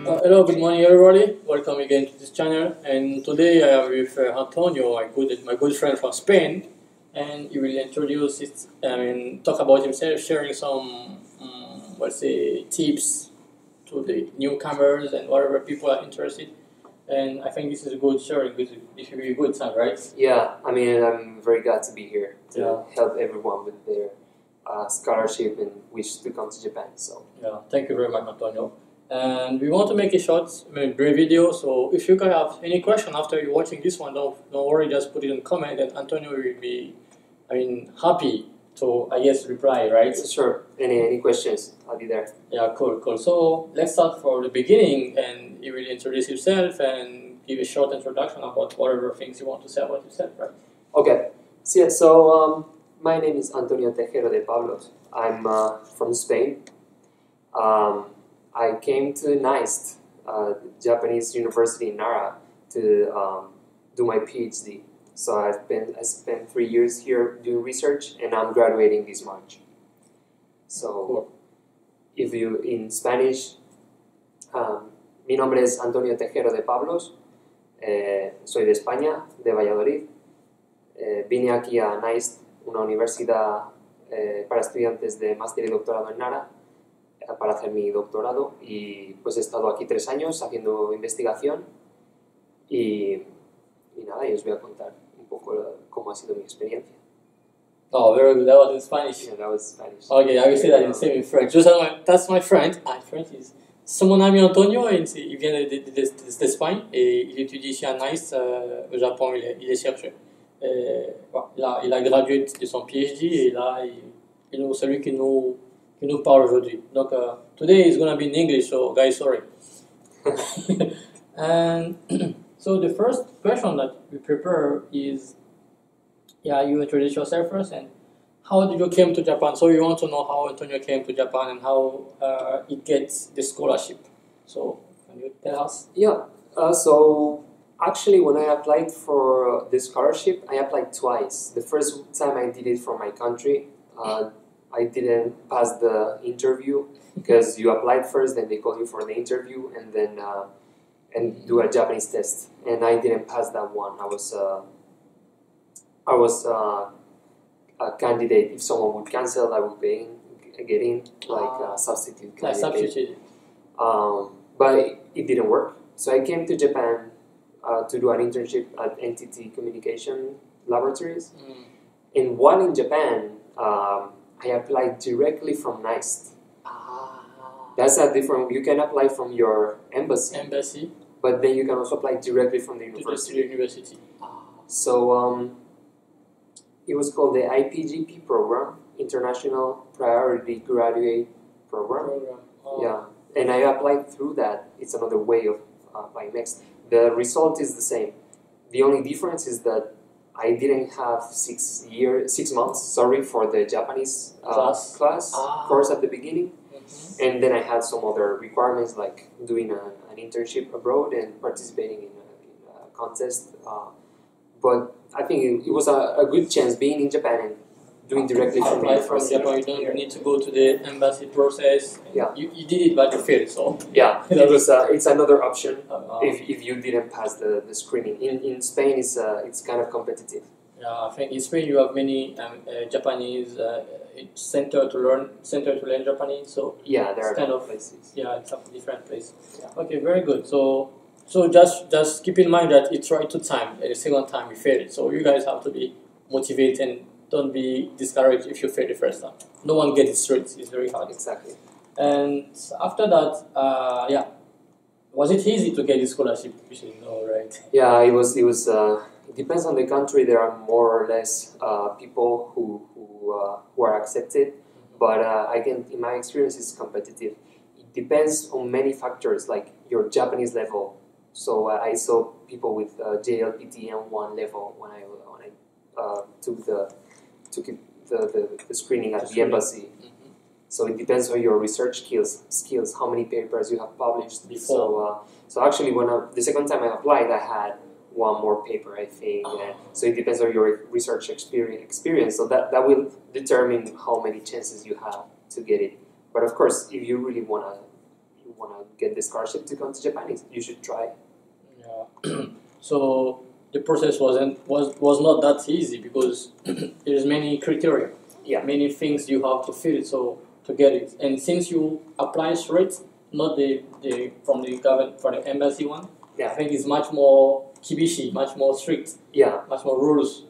Hello, good morning everybody. Welcome again to this channel. And today I am with Antonio, my good friend from Spain, and he will introduce it. Talk about himself, sharing some, let's say, tips to the newcomers and whatever people are interested. And I think this is a good sharing. This will be a good time, right? Yeah, I'm very glad to be here to help everyone with their scholarship and wish to come to Japan. So yeah, thank you very much, Antonio. And we want to make a short, brief video. So if you guys have any question after you're watching this one, don't worry, just put it in comment, and Antonio will be, happy to, reply, right? sure. Any questions? I'll be there. Yeah, cool. So let's start from the beginning, and he will introduce himself and give a short introduction about whatever things you want to say about himself, right? Okay. So my name is Antonio Tejero de Pablos. I'm from Spain. I came to NAIST, Japanese University in Nara, to do my PhD. So I spent 3 years here doing research, and I'm graduating this March. So, cool. If you in Spanish, mi nombre es Antonio Tejero de Pablos. Soy de España, de Valladolid. Vine aquí a NAIST, una universidad para estudiantes de máster y doctorado en Nara, para hacer mi doctorado, y pues he estado aquí 3 años haciendo investigación y nada, y os voy a contar un poco cómo ha sido mi experiencia. Oh, very good. That was in Spanish. Yeah, that was Spanish. Okay, I will say that in French. Just that's my friend. French is... C'est mon ami Antonio, il vient d'Espagne et il étudie ici à NAIST au Japon, il est chercheur. Il a gradué de son PhD et là, il est celui qui nous parle aujourd'hui. Donc, today is going to be in English, so guys, sorry. And so the first question that we prepare is, you introduce yourself first, and how did you came to Japan? So you want to know how Antonio came to Japan and how he gets the scholarship. So can you tell us? Yeah, so actually when I applied for the scholarship, I applied twice. The first time I did it from my country, I didn't pass the interview because you applied first, then they call you for the interview, and then and do a Japanese test. And I didn't pass that one. I was a candidate. If someone would cancel, I would get in like a substitute candidate. But it didn't work. So I came to Japan to do an internship at NTT Communication Laboratories. And while in Japan, I applied directly from NAIST. That's a different. You can apply from your embassy, but then you can also apply directly from the university. So it was called the IPGP program, International Priority Graduate Program. Yeah, and I applied through that. It's another way of applying Mext. The result is the same. The only difference is that I didn't have 6 months, for the Japanese course at the beginning. And then I had some other requirements like doing an internship abroad and participating in a contest. But I think it was a good chance being in Japan and doing directly from the university. Japan, you don't need to go to the embassy process. Yeah. You did it, but you failed, so... Yeah, it's another option if you didn't pass the screening. In Spain, it's kind of competitive. Yeah, I think in Spain you have many Japanese center to learn Japanese. So yeah, there are kind of places. Yeah, it's a different place. Yeah. Okay, very good. So just keep in mind that it's right 2 times. The second time you failed, so you guys have to be motivated and don't be discouraged if you fail the first time. No one gets it straight. It's very hard. Exactly. And after that, was it easy to get the scholarship? No, right? Yeah, it was. It depends on the country. There are more or less people who are accepted, but in my experience, it's competitive. It depends on many factors, like your Japanese level. So I saw people with JLPT N1 level when I took the screening at the embassy. So it depends on your research skills, how many papers you have published before. So actually, the second time I applied, I had 1 more paper, I think. So it depends on your research experience. So that will determine how many chances you have to get it. But of course, if you really want want to get the scholarship to come to Japan, you should try. Yeah. So the process was not that easy because there's many criteria, many things you have to fill to get it. And since you apply straight, not the from the government, from the embassy one, I think it's much more kibishi, much more strict, much more rules.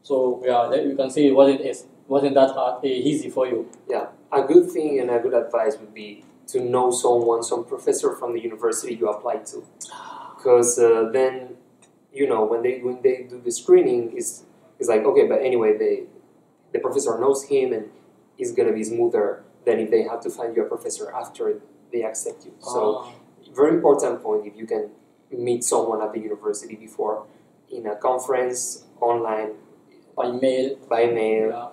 So you can say it wasn't that hard, easy for you. Yeah, a good thing and a good advice would be to know some professor from the university you apply to, because then when they do the screening, it's like, okay, but anyway, the professor knows him and it's gonna be smoother than if they have to find you a professor after they accept you. So very important point, if you can meet someone at the university before, in a conference, online, by mail.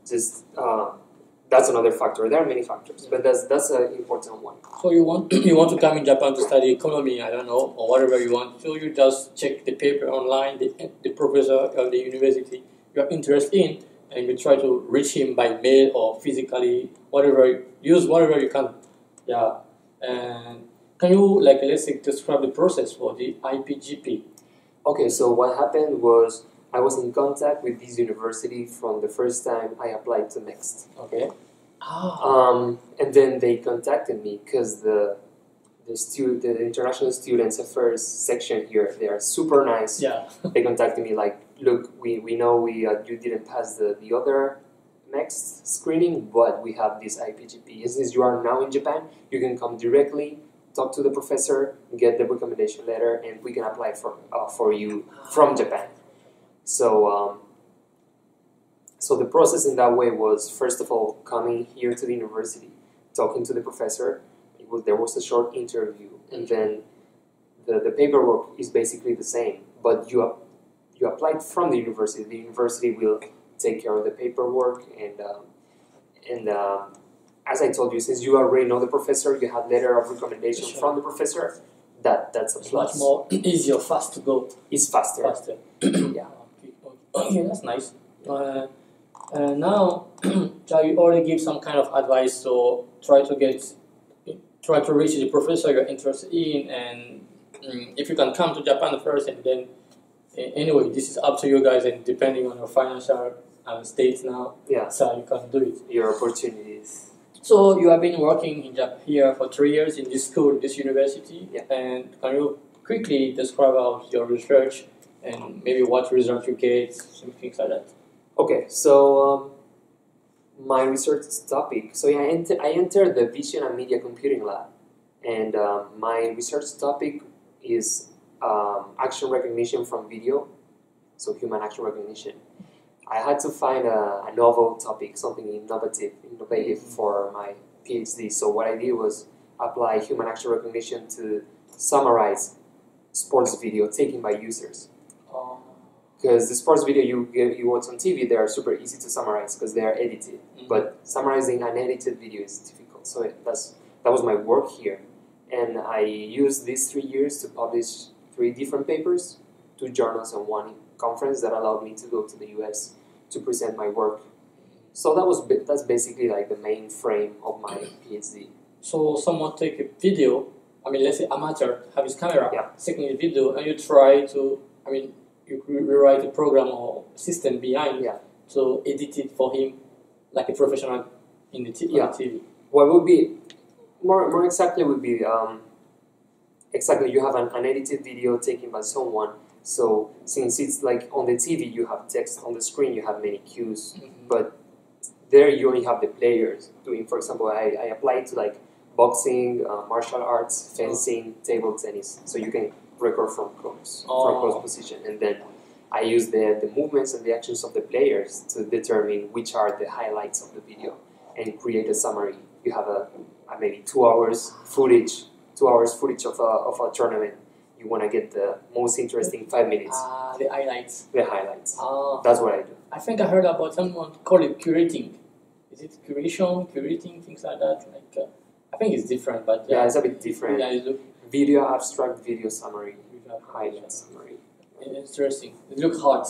Just that's another factor. There are many factors, but that's an important one. So you want to come in Japan to study economy, I don't know, or whatever you want. So you just check the paper online, the professor of the university you are interested in, and you try to reach him by mail or physically, use whatever you can. Yeah. And can you, let's say, describe the process for the IPGP? Okay, so what happened was I was in contact with this university from the first time I applied to Mext. Okay. And then they contacted me because the international students affairs section here, they are super nice. Yeah. They contacted me like, look, we know you didn't pass the other Mext screening, but we have this IPGP. And since you are now in Japan, you can come directly, talk to the professor, get the recommendation letter, and we can apply for you from Japan. So the process in that way was, first of all, coming here to the university, talking to the professor. There was a short interview, and then the paperwork is basically the same, but you applied from the university. The university will take care of the paperwork, and as I told you, since you already know the professor, you have letter of recommendation from the professor. That's a plus. Much more easier, fast to go. It's faster. Yeah. Okay, that's nice. Now, you already give some kind of advice. So try to reach the professor you're interested in, and if you can come to Japan first, and then anyway, this is up to you guys, and depending on your financial state now, so you can do it. Your opportunities. So you have been working in here for 3 years in this school, this university, and can you quickly describe out your research and maybe what result you get, some things like that? Okay, so my research topic. So I entered the Vision and Media Computing Lab, and my research topic is action recognition from video, so human action recognition. I had to find a novel topic, something innovative for my PhD. So what I did was apply human action recognition to summarize sports video taken by users. Because the sports video you watch on TV, they are super easy to summarize because they are edited. But summarizing unedited video is difficult. So that was my work here. And I used these 3 years to publish 3 different papers, 2 journals and 1 conference that allowed me to go to the US to present my work. So that's basically like the main frame of my PhD. So someone take a video, let's say amateur, have his camera, taking a video, and you try to, you rewrite a program or system behind to edit it for him like a professional in the TV. What would be, more exactly would be, exactly you have an edited video taken by someone. So since it's like on the TV, you have text on the screen, you have many cues, but there you only have the players doing, for example, I applied to like boxing, martial arts, fencing, table tennis, so you can record from close position, and then I use the movements and the actions of the players to determine which are the highlights of the video and create a summary. You have maybe 2 hours footage of a tournament. You want to get the most interesting 5 minutes. The highlights. The highlights. That's what I do. I think I heard about someone call it curating. Is it curating, things like that? I think it's different, but it's a bit different. Yeah, video abstract, video summary, highlight summary. Interesting. It looks hard.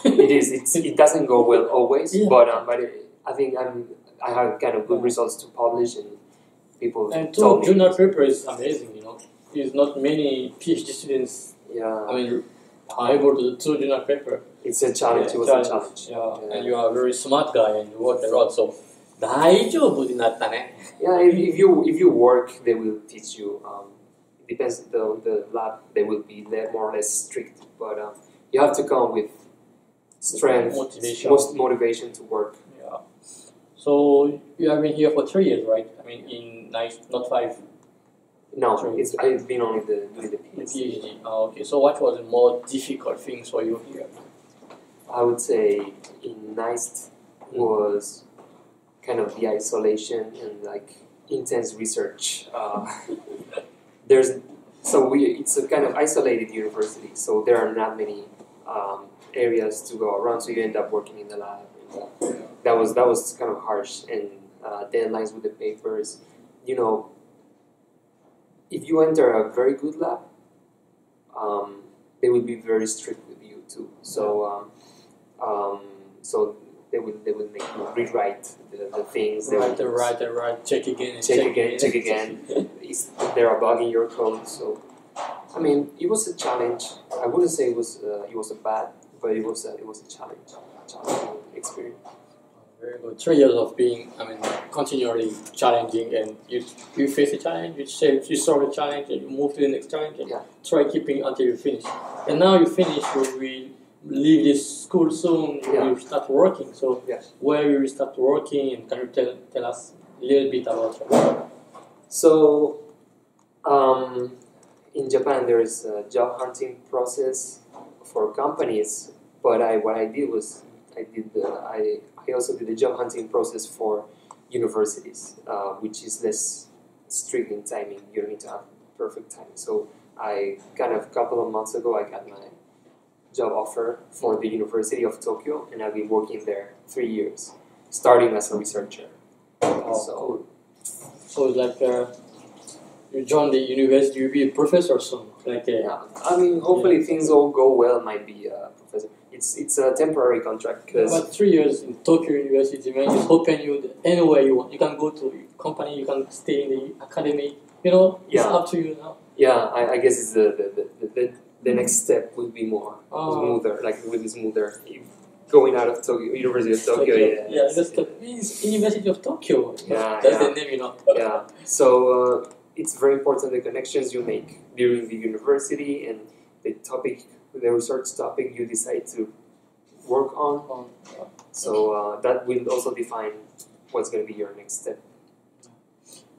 It is. It doesn't go well always, but I think I have kind of good results to publish, and people and told me. journal paper is amazing, you know. There's not many PhD students, Yeah. I mean, are able to do journal paper. It's a challenge. Yeah, it was a challenge. Yeah. And you are a very smart guy and you work a lot, so 大丈夫になったね. Yeah, if you work, they will teach you. It depends the lab. They will be more or less strict, but you have to come with strength, motivation to work. Yeah. So you have been here for 3 years, right? I mean, in NAIST, not 5. No, I've been only doing the PhD. Oh, okay. So what was the more difficult things for you here? I would say in NAIST was kind of the isolation and like intense research. It's a kind of isolated university, so there are not many areas to go around. So you end up working in the lab. That was kind of harsh, and deadlines with the papers. You know, if you enter a very good lab, they will be very strict with you too. So they will make you rewrite the things. Right. Check again. Check again. Is there a bug in your code? So, I mean, it was a challenge. I wouldn't say it was a bad, but it was a challenging experience. Very good. 3 years of being, I mean, continually challenging, and you face a challenge, you solve a challenge, and you move to the next challenge, and try keeping until you finish. And now you finish, you will leave this school soon, you will start working. So where you will start working, and can you tell us a little bit about it? So, in Japan, there is a job hunting process for companies, but what I did was I also did the job hunting process for universities, which is less strict in timing. You don't need to have perfect timing. So a couple of months ago, I got my job offer for the University of Tokyo, and I've been working there 3 years, starting as a researcher. Cool. So it's like you join the university, you'll be a professor soon. I mean, hopefully things all go well. Might be a professor. It's a temporary contract because. But 3 years in Tokyo University, man, it's open you anywhere you want. You can go to a company, you can stay in the academy. You know, it's up to you now. Yeah, I guess it's the next step will be more smoother, like will be smoother. Going out of Tokyo, University of Tokyo. It's University of Tokyo. Yeah, that's the name, you know. Yeah. So it's very important the connections you make during the university and the research topic you decide to work on. So that will also define what's going to be your next step.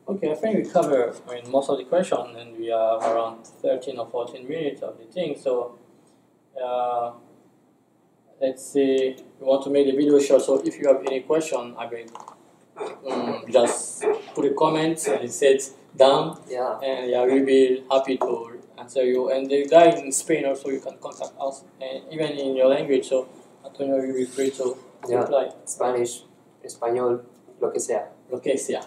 Okay, I think we covered most of the questions, and we are around 13 or 14 minutes of the thing. So let's see. We want to make the video short. So if you have any question, I will just put a comment and it says down. And we'll be happy to answer you. And the guy in Spain also, you can contact us, and even in your language. So Antonio will be free to reply. Spanish, Español, lo que sea. Lo que sea.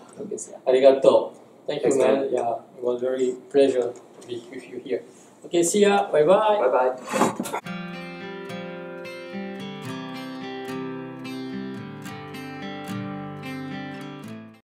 Arigato. Thank you, man. Yeah, it was very pleasure to be with you here. Okay, see ya. Bye bye. Bye bye.